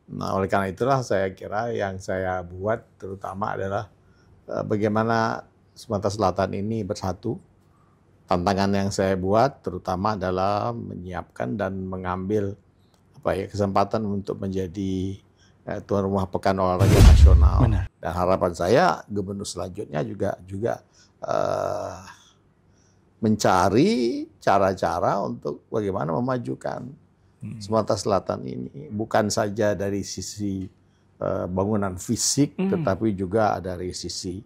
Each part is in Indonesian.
Nah, oleh karena itulah saya kira yang saya buat terutama adalah bagaimana Sumatera Selatan ini bersatu. Tantangan yang saya buat terutama adalah menyiapkan dan mengambil kesempatan untuk menjadi tuan rumah Pekan Olahraga Nasional. Benar. Dan harapan saya gubernur selanjutnya juga mencari cara-cara untuk bagaimana memajukan Sumatera Selatan ini, bukan saja dari sisi bangunan fisik, tetapi juga dari sisi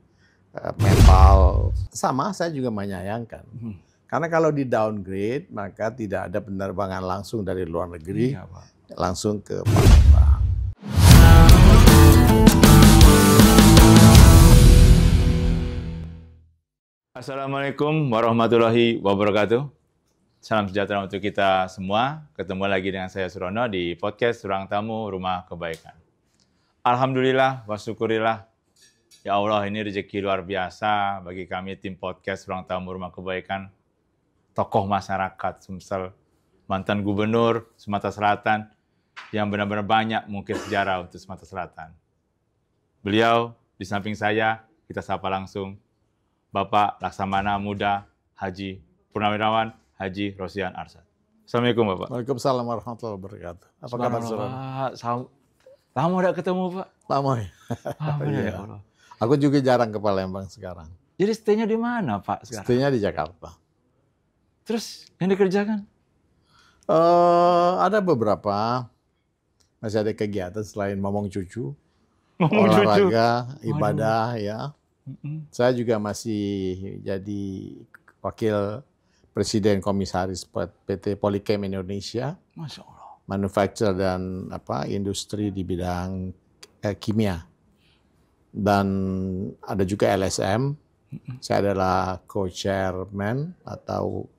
mental. Sama, saya juga menyayangkan. Karena kalau di downgrade, maka tidak ada penerbangan langsung dari luar negeri, langsung ke Palembang. Assalamualaikum warahmatullahi wabarakatuh. Salam sejahtera untuk kita semua. Ketemu lagi dengan saya Surono di podcast Ruang Tamu Rumah Kebaikan. Alhamdulillah wa syukurillah. Ya Allah, ini rezeki luar biasa bagi kami tim podcast Ruang Tamu Rumah Kebaikan. Tokoh masyarakat Sumsel, mantan gubernur Sumatera Selatan yang benar-benar banyak mengukir sejarah untuk Sumatera Selatan. Beliau di samping saya, kita sapa langsung Bapak Laksamana Muda Haji Purnawirawan Haji Rosian Arsyad. Assalamualaikum Bapak. Waalaikumsalam warahmatullahi wabarakatuh. Apa kabar Surono? Lama udah ketemu Pak. Lama ya? Ya Allah. Aku juga jarang ke Palembang sekarang. Jadi stay-nya di mana Pak sekarang? Stay-nya di Jakarta. Terus yang dikerjakan? Ada beberapa. Masih ada kegiatan selain ngomong cucu. Olahraga, ibadah ya. Saya juga masih jadi wakil presiden komisaris PT Polychem Indonesia. Masya Allah. Manufacture dan industri di bidang kimia. Dan ada juga LSM. Saya adalah co-chairman atau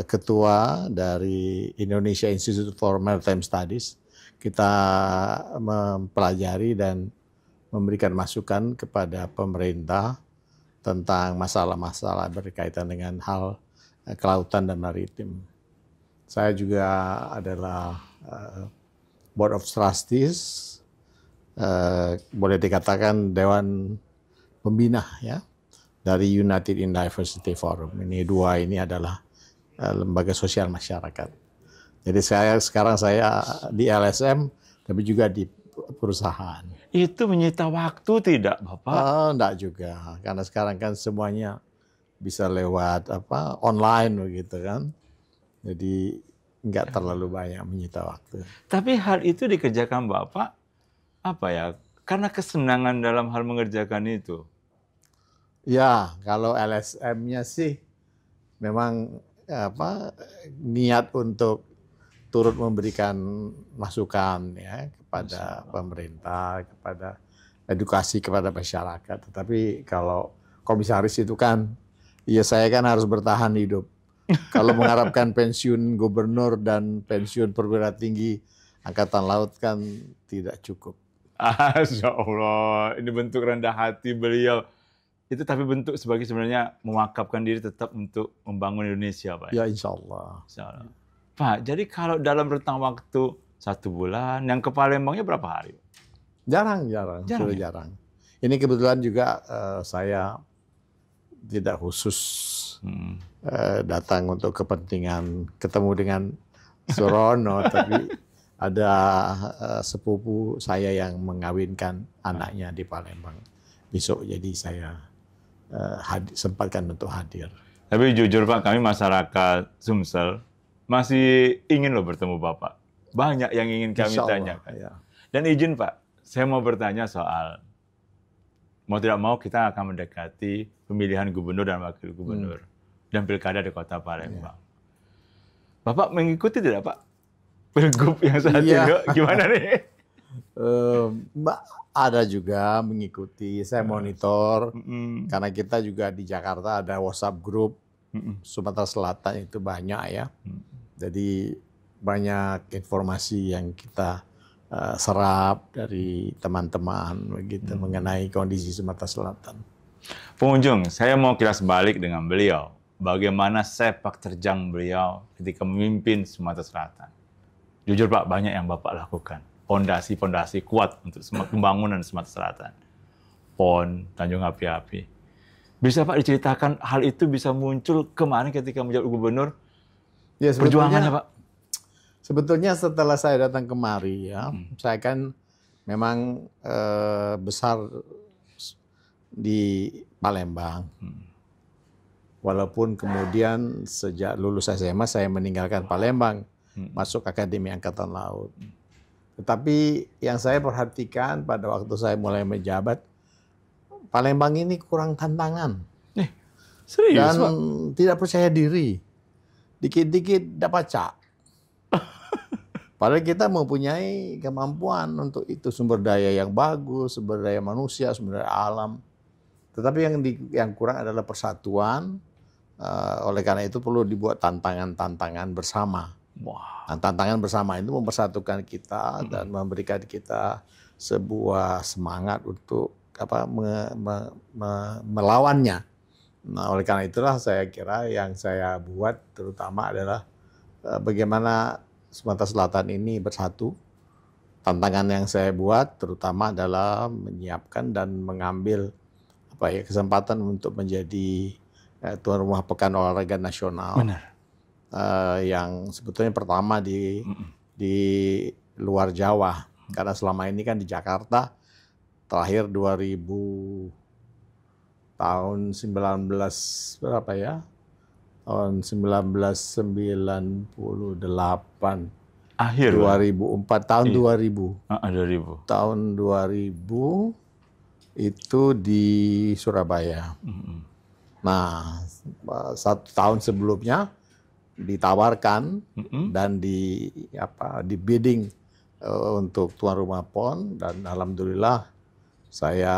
ketua dari Indonesia Institute for Maritime Studies. Kita mempelajari dan memberikan masukan kepada pemerintah tentang masalah-masalah berkaitan dengan hal kelautan dan maritim. Saya juga adalah Board of Trustees, boleh dikatakan Dewan Pembina ya, dari United in Diversity Forum. Ini dua ini adalah lembaga sosial masyarakat. Jadi sekarang saya di LSM, tapi juga di perusahaan. Itu menyita waktu tidak, Bapak? Enggak juga, karena sekarang kan semuanya bisa lewat online begitu kan. Jadi enggak terlalu banyak menyita waktu. Tapi hal itu dikerjakan Bapak karena kesenangan dalam hal mengerjakan itu. Ya, kalau LSM-nya sih memang niat untuk turut memberikan masukan ya kepada pemerintah, kepada edukasi kepada masyarakat. Tetapi kalau komisaris itu kan, ya saya kan harus bertahan hidup. Kalau mengharapkan pensiun gubernur dan pensiun perwira tinggi Angkatan Laut kan tidak cukup. Masya Allah, ini bentuk rendah hati beliau. Itu tapi bentuk sebagai sebenarnya mewakafkan diri tetap untuk membangun Indonesia, Pak. Ya insya Allah. Insya Allah. Pak, jadi kalau dalam rentang waktu 1 bulan, yang ke Palembangnya berapa hari? Jarang, sudah ya? jarang. Ini kebetulan juga saya tidak khusus datang untuk kepentingan ketemu dengan Surono, tapi ada sepupu saya yang mengawinkan anaknya di Palembang. Besok jadi saya sempatkan untuk hadir. Tapi jujur Pak, kami masyarakat Sumsel masih ingin loh bertemu Bapak. Banyak yang ingin kami tanyakan. Ya. Dan izin Pak, saya mau bertanya soal, mau tidak mau kita akan mendekati pemilihan gubernur dan wakil gubernur dan pilkada di kota Palembang. Ya. Bapak mengikuti tidak Pak? Pilgub yang saat ini gimana nih? Ada juga mengikuti, saya monitor, karena kita juga di Jakarta ada WhatsApp group, Sumatera Selatan itu banyak ya. Jadi banyak informasi yang kita serap dari teman-teman begitu mengenai kondisi Sumatera Selatan. Pengunjung, saya mau kilas balik dengan beliau. Bagaimana sepak terjang beliau ketika memimpin Sumatera Selatan. Jujur Pak, banyak yang Bapak lakukan. pondasi kuat untuk pembangunan Sumatera Selatan. PON, Tanjung Api-Api. Bisa Pak diceritakan hal itu bisa muncul kemarin ketika menjadi gubernur? Ya, perjuangannya Pak? Sebetulnya setelah saya datang kemari ya, saya kan memang besar di Palembang. Walaupun kemudian sejak lulus SMA saya meninggalkan Palembang, masuk Akademi Angkatan Laut. Tetapi yang saya perhatikan pada waktu saya mulai menjabat, Palembang ini kurang tantangan. Serius, dan Pak? Tidak percaya diri. Dikit-dikit dapat cak. Padahal kita mempunyai kemampuan untuk itu, sumber daya yang bagus, sumber daya manusia, sumber daya alam. Tetapi yang kurang adalah persatuan. Oleh karena itu perlu dibuat tantangan-tantangan bersama. Nah, tantangan bersama itu mempersatukan kita dan memberikan kita sebuah semangat untuk melawannya. Nah, oleh karena itulah saya kira yang saya buat terutama adalah bagaimana Sumatera Selatan ini bersatu. Tantangan yang saya buat terutama adalah menyiapkan dan mengambil kesempatan untuk menjadi tuan rumah Pekan Olahraga Nasional. Benar. Yang sebetulnya pertama di luar Jawa, karena selama ini kan di Jakarta terakhir 2000 tahun 19 berapa ya? Tahun 1998. Akhir 2004 tahun 2000. 2000. Tahun 2000 itu di Surabaya. Nah, 1 tahun sebelumnya ditawarkan dan di bidding untuk tuan rumah PON, dan alhamdulillah saya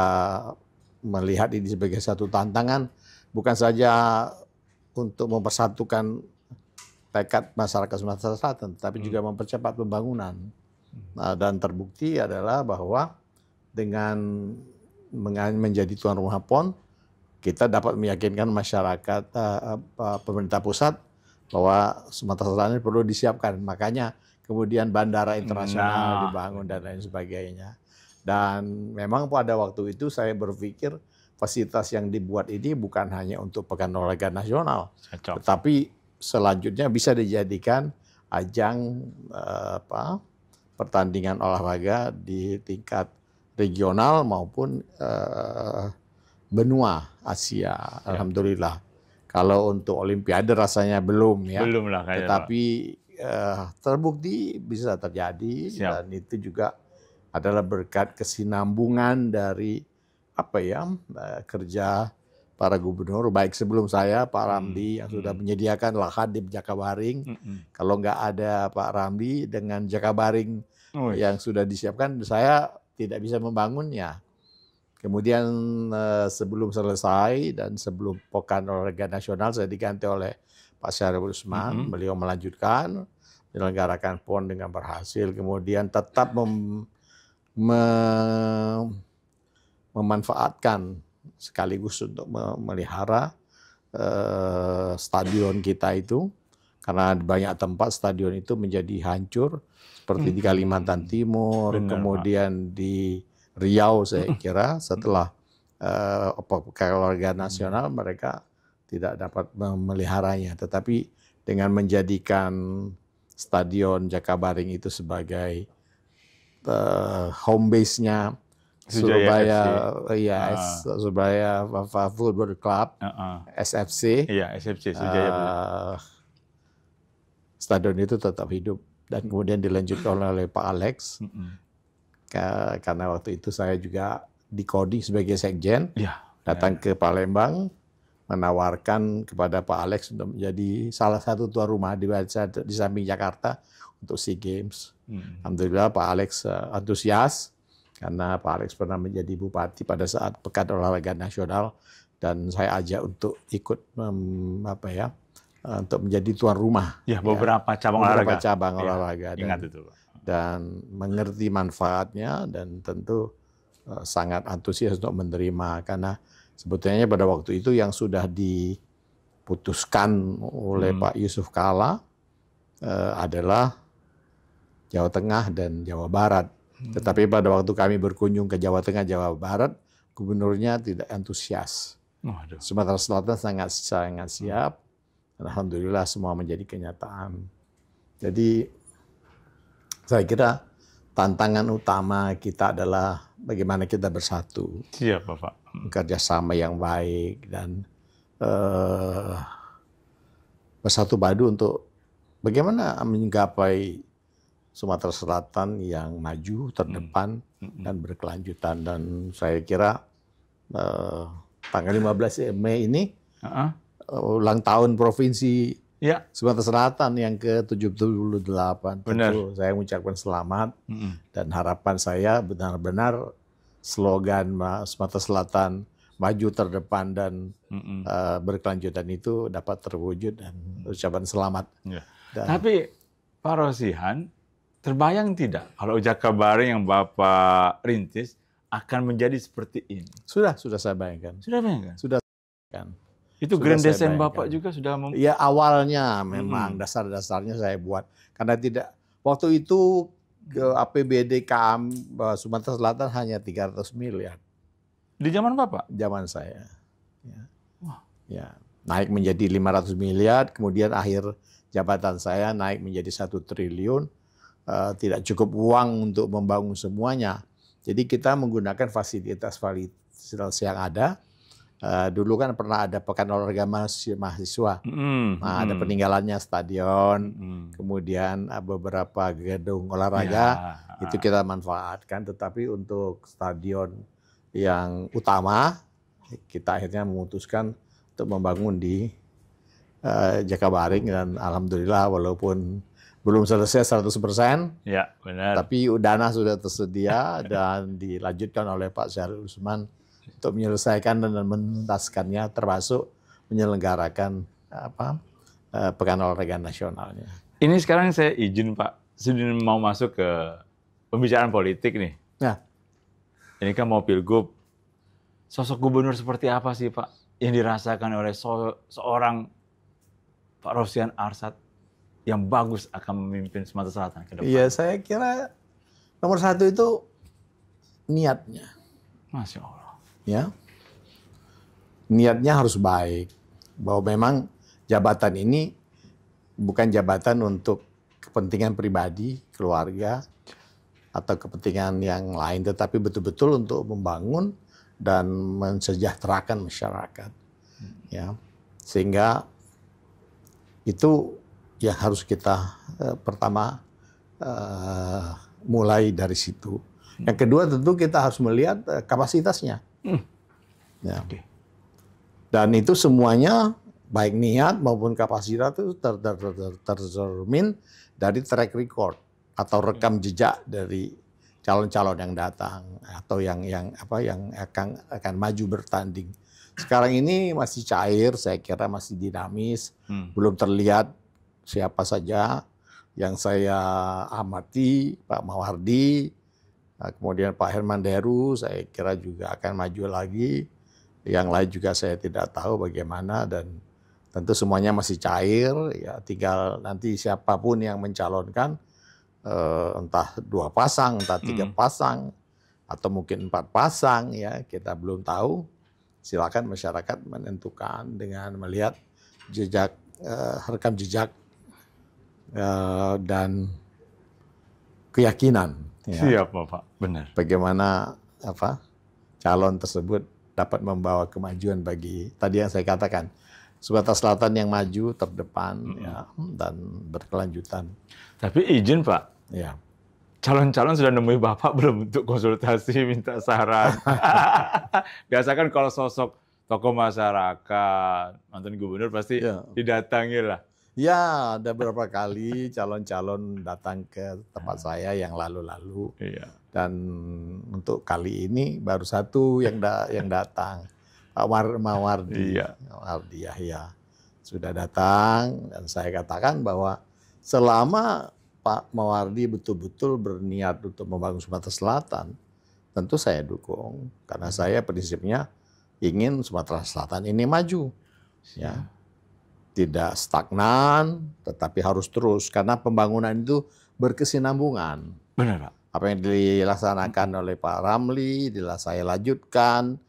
melihat ini sebagai satu tantangan bukan saja untuk mempersatukan tekad masyarakat Sumatera Selatan, tapi juga mempercepat pembangunan. Nah, dan terbukti adalah bahwa dengan menjadi tuan rumah PON, kita dapat meyakinkan masyarakat, pemerintah pusat bahwa Sumatera Selatan ini perlu disiapkan. Makanya kemudian bandara internasional dibangun dan lain sebagainya. Dan memang pada waktu itu saya berpikir fasilitas yang dibuat ini bukan hanya untuk Pekan Olahraga Nasional, tetapi selanjutnya bisa dijadikan ajang pertandingan olahraga di tingkat regional maupun benua Asia. Alhamdulillah. Kalau untuk Olimpiade rasanya belum ya. Belum lah kayaknya. Tetapi terbukti bisa terjadi. Dan itu juga adalah berkat kesinambungan dari kerja para gubernur, baik sebelum saya Pak Ramli yang sudah menyediakan lahan di Jakabaring. Kalau nggak ada Pak Ramli dengan Jakabaring yang sudah disiapkan, saya tidak bisa membangunnya. Kemudian sebelum selesai dan sebelum Pekan Olahraga Nasional saya diganti oleh Pak Syariful Usman. Beliau melanjutkan menyelenggarakan PON dengan berhasil. Kemudian tetap memanfaatkan sekaligus untuk memelihara stadion kita itu, karena banyak tempat stadion itu menjadi hancur seperti di Kalimantan Timur. Benar, kemudian Pak. Di Riau saya kira setelah Pekan Olahraga Nasional mereka tidak dapat memeliharanya, tetapi dengan menjadikan stadion Jakabaring itu sebagai home base-nya Surabaya, Surabaya Football Club, SFC. Iya, SFC Sriwijaya. Stadion itu tetap hidup dan kemudian dilanjutkan oleh Pak Alex. Karena waktu itu saya juga di-coding sebagai sekjen, datang ke Palembang, menawarkan kepada Pak Alex untuk menjadi salah satu tuan rumah di samping Jakarta untuk SEA Games. Alhamdulillah Pak Alex antusias, karena Pak Alex pernah menjadi bupati pada saat Pekan Olahraga Nasional, dan saya ajak untuk ikut untuk menjadi tuan rumah. Beberapa cabang olahraga. Ingat itu. Dan mengerti manfaatnya dan tentu sangat antusias untuk menerima, karena sebetulnya pada waktu itu yang sudah diputuskan oleh Pak Yusuf Kalla adalah Jawa Tengah dan Jawa Barat. Tetapi pada waktu kami berkunjung ke Jawa Tengah, Jawa Barat, gubernurnya tidak antusias. Waduh. Sumatera Selatan sangat siap. Alhamdulillah semua menjadi kenyataan. Jadi saya kira tantangan utama kita adalah bagaimana kita bersatu, Siap, Bapak. kerjasama yang baik dan bersatu padu untuk bagaimana menggapai Sumatera Selatan yang maju, terdepan dan berkelanjutan. Dan saya kira tanggal 15 Mei ini ulang tahun Provinsi Ya, Sumatera Selatan yang ke-78. Benar. Tentu saya mengucapkan selamat dan harapan saya benar-benar slogan Sumatera Selatan maju, terdepan dan berkelanjutan itu dapat terwujud, dan ucapan selamat. ya. Dan- Tapi Pak Rosihan, terbayang tidak kalau Jakabaring yang Bapak rintis akan menjadi seperti ini? Sudah saya bayangkan. Sudah bayangkan? Sudah kan. Itu Sudah grand saya design bayangkan. Bapak juga sudah Ya awalnya memang dasar-dasarnya saya buat karena tidak waktu itu ke APBD kami Sumatera Selatan hanya 300 miliar di zaman Bapak? zaman saya. Ya. Wah. Ya, naik menjadi 500 miliar, kemudian akhir jabatan saya naik menjadi 1 triliun. Tidak cukup uang untuk membangun semuanya. Jadi kita menggunakan fasilitas yang ada. Dulu kan pernah ada pekan olahraga mahasiswa. Nah, ada peninggalannya stadion, kemudian beberapa gedung olahraga itu kita manfaatkan. Tetapi untuk stadion yang utama kita akhirnya memutuskan untuk membangun di Jakabaring, dan alhamdulillah walaupun belum selesai 100%, Ya, benar. tapi dana sudah tersedia dan dilanjutkan oleh Pak Syahrul Usman untuk menyelesaikan dan menuntaskannya, termasuk menyelenggarakan pekan olahraga nasionalnya. Ini sekarang saya izin Pak, sudah mau masuk ke pembicaraan politik nih. Nah, Ini kan mau pilgub. Sosok gubernur seperti apa sih Pak yang dirasakan oleh seorang Pak Rosihan Arsad yang bagus akan memimpin Sumatera Selatan ke depan? iya, saya kira nomor 1 itu niatnya. Masya Allah. Ya, niatnya harus baik, bahwa memang jabatan ini bukan jabatan untuk kepentingan pribadi, keluarga, atau kepentingan yang lain, tetapi betul-betul untuk membangun dan mensejahterakan masyarakat. Ya, sehingga itu yang harus kita pertama mulai dari situ. Yang kedua tentu kita harus melihat kapasitasnya. Ya. Oke. Dan itu semuanya baik niat maupun kapasitas itu tercermin dari track record atau rekam jejak dari calon-calon yang datang atau yang akan maju bertanding. Sekarang ini masih cair, saya kira masih dinamis, belum terlihat siapa saja. Yang saya amati Pak Mawardi, kemudian Pak Herman Deru, saya kira juga akan maju lagi. Yang lain juga saya tidak tahu bagaimana, dan tentu semuanya masih cair. Ya, tinggal nanti siapapun yang mencalonkan, entah 2 pasang, entah 3 pasang, atau mungkin 4 pasang, ya kita belum tahu. Silakan masyarakat menentukan dengan melihat jejak, rekam jejak dan keyakinan. Ya. Siap Bapak, benar. Bagaimana calon tersebut dapat membawa kemajuan bagi tadi yang saya katakan, Sumatera Selatan yang maju, terdepan, ya, dan berkelanjutan. Tapi izin Pak, Ya. calon-calon sudah nemui Bapak belum untuk konsultasi, minta saran? Biasa kan kalau sosok tokoh masyarakat, mantan gubernur pasti didatangi lah. Ya, ada beberapa kali calon-calon datang ke tempat saya yang lalu-lalu. Iya. Dan untuk kali ini baru 1 yang datang, Pak Mawardi. Iya. Mawardi Yahya sudah datang, dan saya katakan bahwa selama Pak Mawardi betul-betul berniat untuk membangun Sumatera Selatan, tentu saya dukung, karena saya prinsipnya ingin Sumatera Selatan ini maju. Ya. Tidak stagnan, tetapi harus terus, karena pembangunan itu berkesinambungan. Benar Pak. Apa yang dilaksanakan oleh Pak Ramli, saya dilanjutkan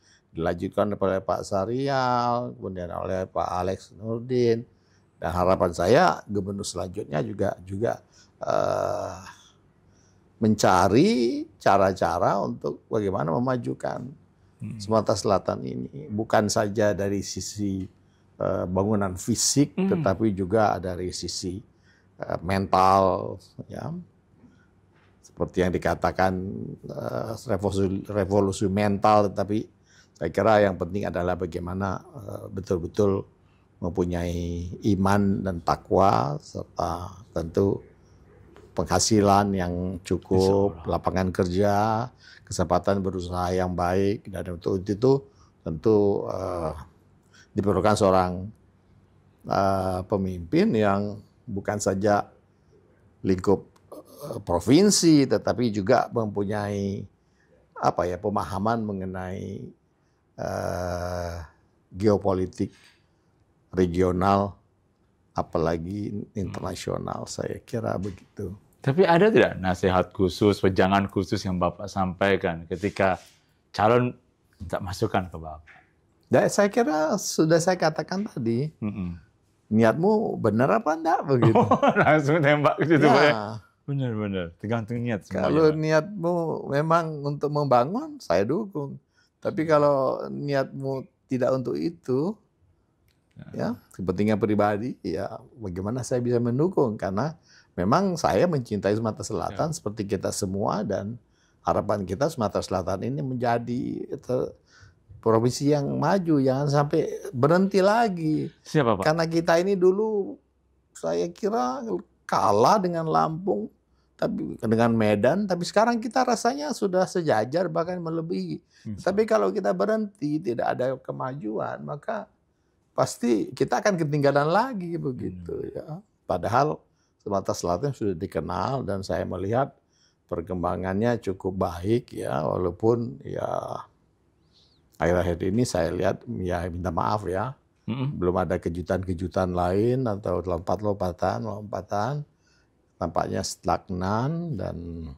oleh Pak Sarial, kemudian oleh Pak Alex Nurdin, dan harapan saya gubernur selanjutnya juga mencari cara-cara untuk bagaimana memajukan Sumatera Selatan ini, bukan saja dari sisi bangunan fisik, tetapi juga dari sisi mental, ya. Seperti yang dikatakan revolusi mental, tetapi saya kira yang penting adalah bagaimana betul-betul mempunyai iman dan takwa, serta tentu penghasilan yang cukup, lapangan kerja, kesempatan berusaha yang baik, dan untuk itu tentu diperlukan seorang pemimpin yang bukan saja lingkup provinsi, tetapi juga mempunyai pemahaman mengenai geopolitik regional, apalagi internasional. Saya kira begitu. Tapi ada tidak nasihat khusus, wejangan khusus yang Bapak sampaikan ketika calon minta masukan ke Bapak? Dan saya kira sudah saya katakan tadi, niatmu benar apa enggak begitu? Langsung tembak ke situ, Pak. Ya. Benar-benar, tergantung niat semuanya. Kalau niatmu memang untuk membangun, saya dukung. Tapi kalau niatmu tidak untuk itu, ya kepentingan pribadi, ya bagaimana saya bisa mendukung? Karena memang saya mencintai Sumatera Selatan seperti kita semua, dan harapan kita Sumatera Selatan ini menjadi provinsi yang maju, jangan sampai berhenti lagi. Siapa, Pak? Karena kita ini dulu saya kira kalah dengan Lampung, tapi dengan Medan, tapi sekarang kita rasanya sudah sejajar, bahkan melebihi. Tapi kalau kita berhenti, tidak ada kemajuan, maka pasti kita akan ketinggalan lagi begitu, ya. Padahal Sumatera Selatan sudah dikenal, dan saya melihat perkembangannya cukup baik, ya, walaupun ya akhir-akhir ini saya lihat, ya minta maaf ya, belum ada kejutan-kejutan lain atau lompatan, tampaknya stagnan, dan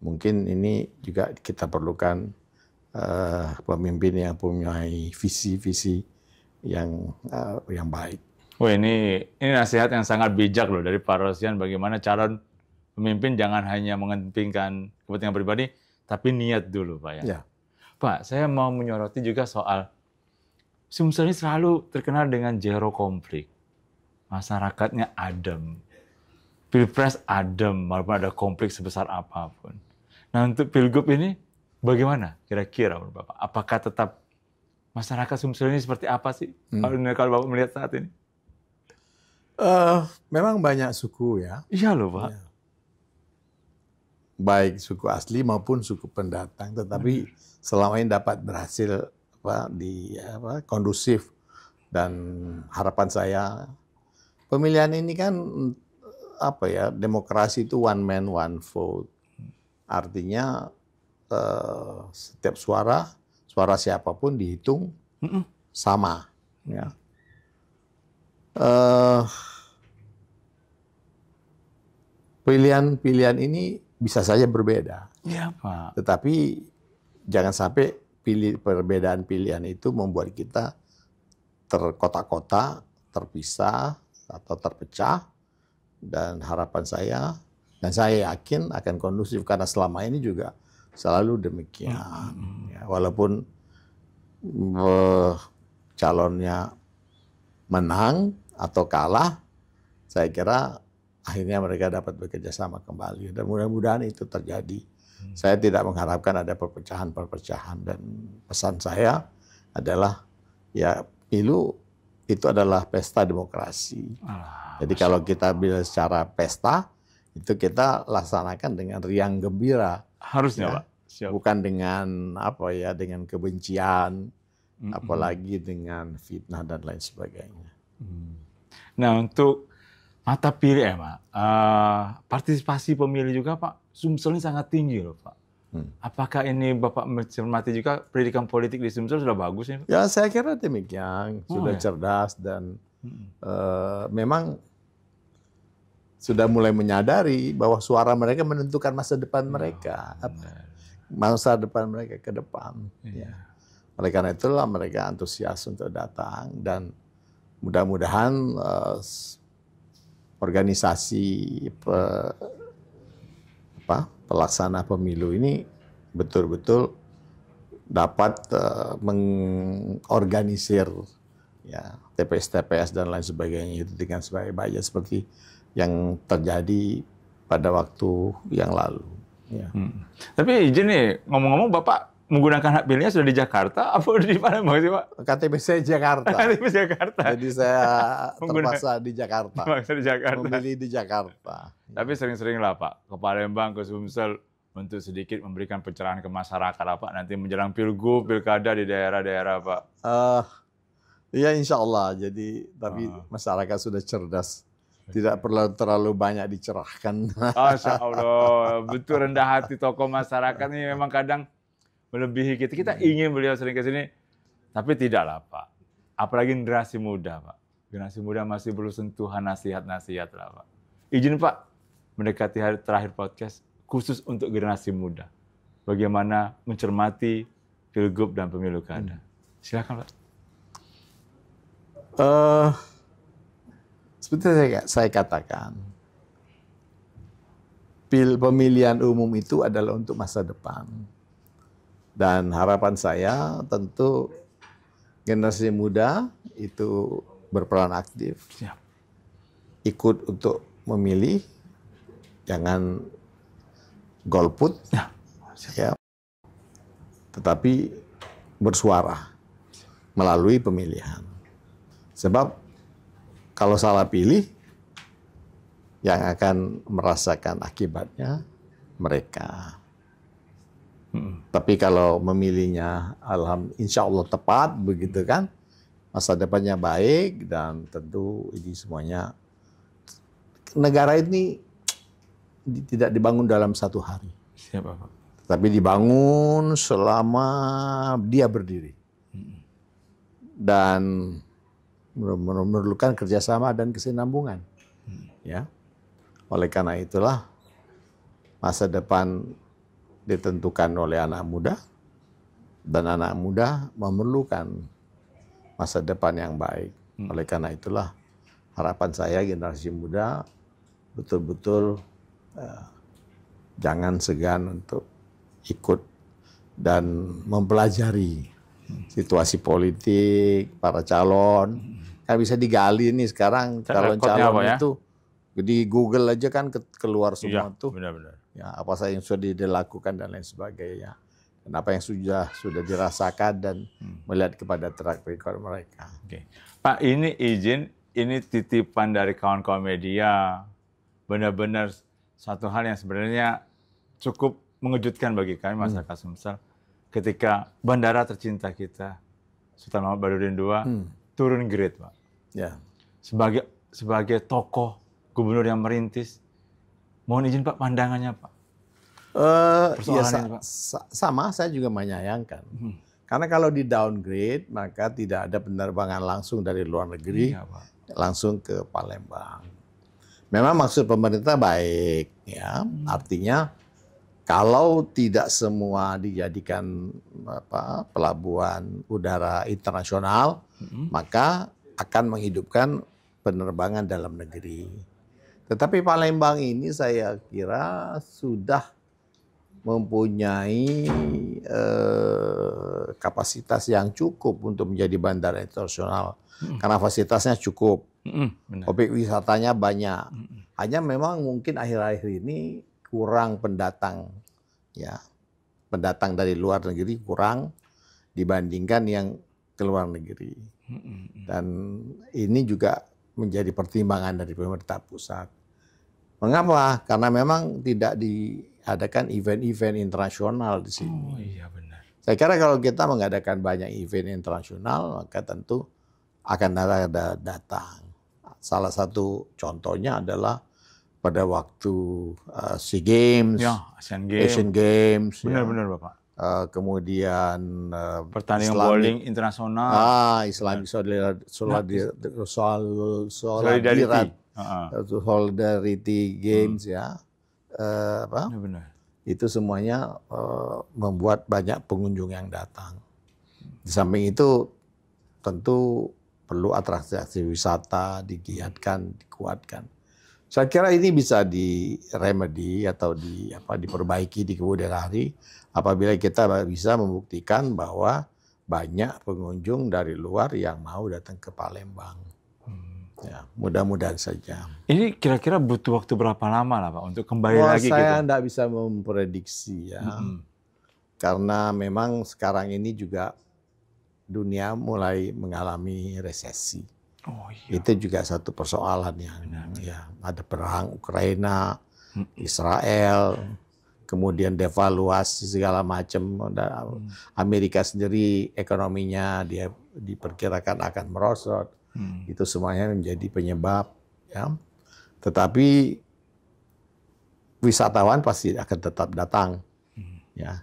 mungkin ini juga kita perlukan pemimpin yang punya visi-visi yang baik. Oh, ini nasihat yang sangat bijak loh dari Pak Rosian, bagaimana calon pemimpin jangan hanya mengedepankan kepentingan pribadi, tapi niat dulu, Pak, ya. Ya. Pak, saya mau menyoroti juga soal Sumsel ini selalu terkenal dengan zero konflik. Masyarakatnya adem. Pilpres adem, walaupun ada konflik sebesar apapun. Nah, untuk Pilgub ini bagaimana kira-kira menurut Bapak? Apakah tetap masyarakat Sumsel ini seperti apa sih? Kalau Bapak melihat saat ini? Memang banyak suku, ya. Iya loh, Pak. Ya. Baik suku asli maupun suku pendatang, tetapi selama ini dapat berhasil kondusif, dan harapan saya pemilihan ini kan demokrasi itu one man one vote, artinya setiap suara siapapun dihitung sama, ya. Pilihan ini bisa saja berbeda. Iya, Pak. Tetapi jangan sampai perbedaan pilihan itu membuat kita terkotak-kotak, terpisah, atau terpecah. Dan harapan saya, dan saya yakin akan kondusif, karena selama ini juga selalu demikian. Ya, walaupun calonnya menang atau kalah, saya kira akhirnya mereka dapat bekerja sama kembali, dan mudah-mudahan itu terjadi. Saya tidak mengharapkan ada perpecahan, dan pesan saya adalah ya pilu itu adalah pesta demokrasi. Jadi kalau kita bilang secara pesta, itu kita laksanakan dengan riang gembira. Harusnya, ya. Pak. Siap. Bukan dengan dengan kebencian, apalagi dengan fitnah dan lain sebagainya. Nah, untuk mata pilih, Pak, partisipasi pemilih juga, Pak, Sumsel ini sangat tinggi loh, Pak. Apakah ini Bapak mencermati juga pendidikan politik di Sumsel sudah bagus ya, Pak? Ya, saya kira demikian. Sudah cerdas, dan memang sudah mulai menyadari bahwa suara mereka menentukan masa depan mereka, masa depan mereka ke depan. Ya. Oleh karena itulah mereka antusias untuk datang, dan mudah-mudahan organisasi pelaksana pemilu ini betul-betul dapat mengorganisir ya TPS-TPS dan lain sebagainya itu dengan sebaik-baiknya seperti yang terjadi pada waktu yang lalu. Ya. Tapi izin nih, ngomong-ngomong Bapak menggunakan hak pilihnya sudah di Jakarta apa di Palembang sih Pak? KTP saya Jakarta. KTP Jakarta. Jadi saya terpaksa di Jakarta. Terpaksa di Jakarta. Memilih di Jakarta. Tapi sering-sering lah Pak, ke Palembang, ke Sumsel, untuk sedikit memberikan pencerahan ke masyarakat Pak, nanti menjelang Pilgub, Pilkada di daerah-daerah Pak. Iya insya Allah. Jadi tapi masyarakat sudah cerdas. Tidak perlu terlalu banyak dicerahkan. Masya Allah, betul rendah hati tokoh masyarakat ini memang kadang melebihi kita. Kita ingin beliau sering ke sini, tapi tidaklah Pak. Apalagi generasi muda Pak. Generasi muda masih perlu sentuhan nasihat-nasihat lah Pak. Izin Pak, mendekati hari terakhir podcast, khusus untuk generasi muda. Bagaimana mencermati Pilgub dan Pemilu Kada. Silakan Pak. Seperti saya katakan, pemilihan umum itu adalah untuk masa depan. Dan harapan saya tentu generasi muda itu berperan aktif. Siap. Ikut untuk memilih, jangan golput, ya, tetapi bersuara melalui pemilihan. Sebab kalau salah pilih, yang akan merasakan akibatnya mereka. Tapi kalau memilihnya, insya Allah tepat, begitu kan, masa depannya baik, dan tentu ini semuanya, negara ini tidak dibangun dalam satu hari. Siap Pak. Tapi dibangun selama dia berdiri. Dan memerlukan kerjasama dan kesinambungan. Ya. Oleh karena itulah masa depan ditentukan oleh anak muda, dan anak muda memerlukan masa depan yang baik. Oleh karena itulah harapan saya generasi muda betul-betul jangan segan untuk ikut dan mempelajari situasi politik, para calon. Kan bisa digali nih sekarang calon-calon ya? itu. Di Google aja kan keluar semua tuh. Benar-benar. Ya, apa saja yang sudah dilakukan dan lain sebagainya. Dan apa yang sudah dirasakan dan melihat kepada track record mereka. Oke. Pak, ini izin, ini titipan dari kawan-kawan media. Benar-benar satu hal yang sebenarnya cukup mengejutkan bagi kami masyarakat Sumsel. Ketika bandara tercinta kita, Sultan Mahmud Badarudin II, turun grade, Pak. Ya. Sebagai tokoh gubernur yang merintis, mohon izin Pak pandangannya Pak. Sama, saya juga menyayangkan. Karena kalau di downgrade, maka tidak ada penerbangan langsung dari luar negeri, langsung ke Palembang. Memang maksud pemerintah baik, ya. Artinya kalau tidak semua dijadikan pelabuhan udara internasional, maka akan menghidupkan penerbangan dalam negeri. Tetapi Palembang ini saya kira sudah mempunyai kapasitas yang cukup untuk menjadi bandara internasional. Karena fasilitasnya cukup, objek wisatanya banyak. Hanya memang mungkin akhir-akhir ini kurang pendatang, ya, pendatang dari luar negeri kurang dibandingkan yang ke luar negeri. Dan ini juga menjadi pertimbangan dari pemerintah pusat. Mengapa? Karena memang tidak diadakan event-event internasional di sini. Oh iya benar. Saya kira kalau kita mengadakan banyak event internasional, maka tentu akan ada datang. Salah satu contohnya adalah pada waktu SEA Games, ya, Asian Games, benar-benar ya. Bapak. Kemudian pertandingan bowling internasional, Islamic Solidarity solidarity games ya, Benar. itu semuanya membuat banyak pengunjung yang datang. Di samping itu tentu perlu atraksi wisata digiatkan, dikuatkan. Saya kira ini bisa diremedi atau diperbaiki di kemudian hari apabila kita bisa membuktikan bahwa banyak pengunjung dari luar yang mau datang ke Palembang. Ya, mudah-mudahan saja. Ini kira-kira butuh waktu berapa lama lah Pak untuk kembali lagi gitu? Saya tidak bisa memprediksi ya, karena memang sekarang ini juga dunia mulai mengalami resesi. Oh, iya. Itu juga satu persoalan yang ya, ada perang Ukraina, Israel, kemudian devaluasi segala macam. Amerika sendiri ekonominya dia diperkirakan akan merosot. Itu semuanya menjadi penyebab ya. Tetapi wisatawan pasti akan tetap datang ya.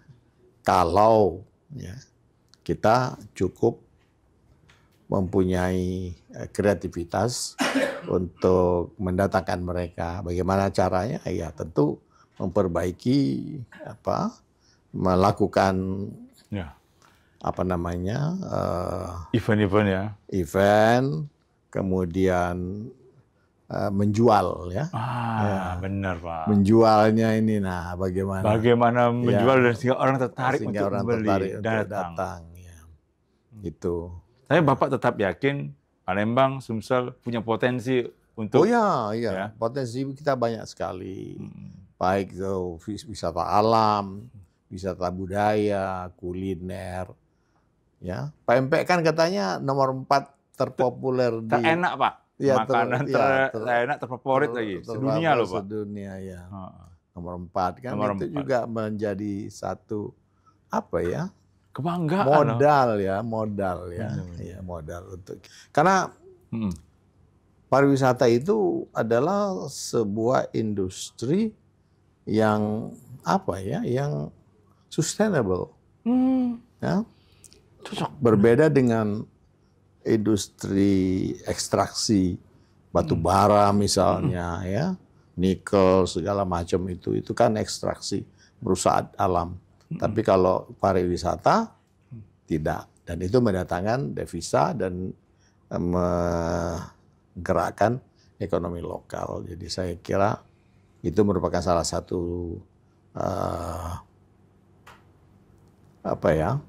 Kalau ya kita cukup mempunyai kreativitas untuk mendatangkan mereka. Bagaimana caranya? Ya tentu memperbaiki melakukan event-event ya. Event, kemudian menjual ya. Benar Pak. Menjualnya ini bagaimana? Bagaimana menjual dan sehingga orang tertarik sehingga untuk orang membeli tertarik dan untuk datang ya. Itu. Tapi Bapak tetap yakin Palembang, Sumsel punya potensi untuk... Oh iya. Potensi kita banyak sekali. Baik itu wisata alam, wisata budaya, kuliner. Ya, pempek kan katanya nomor 4 terpopuler di... Terenak Pak. Ya, makanan terenak, terfavorit lagi. Sedunia loh Pak. Sedunia ya. Nomor 4 kan nomor itu 4. juga menjadi satu kebanggaan. Modal untuk karena pariwisata itu adalah sebuah industri yang yang sustainable. Ya. Cocok. Berbeda dengan industri ekstraksi batu bara misalnya ya, nikel segala macam itu kan ekstraksi merusak alam. Tapi kalau pariwisata tidak, dan itu mendatangkan devisa dan menggerakkan ekonomi lokal. Jadi saya kira itu merupakan salah satu apa yang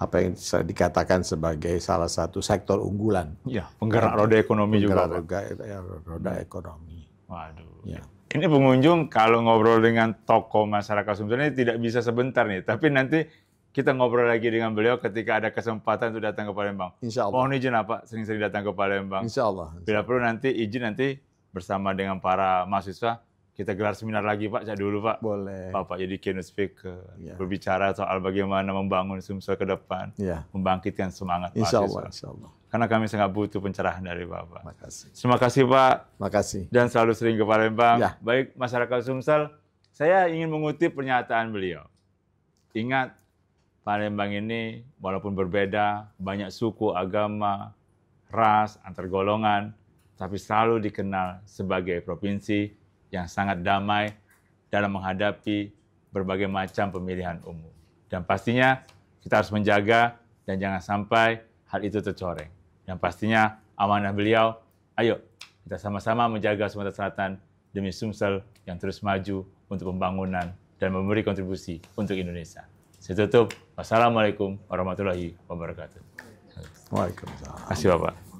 bisa dikatakan sebagai salah satu sektor unggulan. Ya, penggerak roda ekonomi juga. Roda ekonomi. Waduh. Ya. Ini pengunjung kalau ngobrol dengan tokoh masyarakat Sumsel ini tidak bisa sebentar nih, tapi nanti kita ngobrol lagi dengan beliau ketika ada kesempatan untuk datang ke Palembang. Insya Allah. Mohon izin Pak, sering-sering datang ke Palembang. Insya Allah. Bila perlu nanti bersama dengan para mahasiswa kita gelar seminar lagi Pak, dulu Pak. Boleh. Bapak jadi keynote speaker, berbicara soal bagaimana membangun Sumsel ke depan, membangkitkan semangat mahasiswa. Insya Allah. Karena kami sangat butuh pencerahan dari Bapak. Makasih. Terima kasih Pak. Makasih. Dan selalu sering ke Palembang. Ya. Baik masyarakat Sumsel, saya ingin mengutip pernyataan beliau. Ingat, Palembang ini walaupun berbeda, banyak suku, agama, ras, antar golongan, tapi selalu dikenal sebagai provinsi yang sangat damai dalam menghadapi berbagai macam pemilihan umum. Dan pastinya kita harus menjaga dan jangan sampai hal itu tercoreng. Dan pastinya amanah beliau, ayo kita sama-sama menjaga Sumatera Selatan demi Sumsel yang terus maju untuk pembangunan dan memberi kontribusi untuk Indonesia. Saya tutup. Wassalamualaikum warahmatullahi wabarakatuh. Waalaikumsalam. Terima kasih Bapak.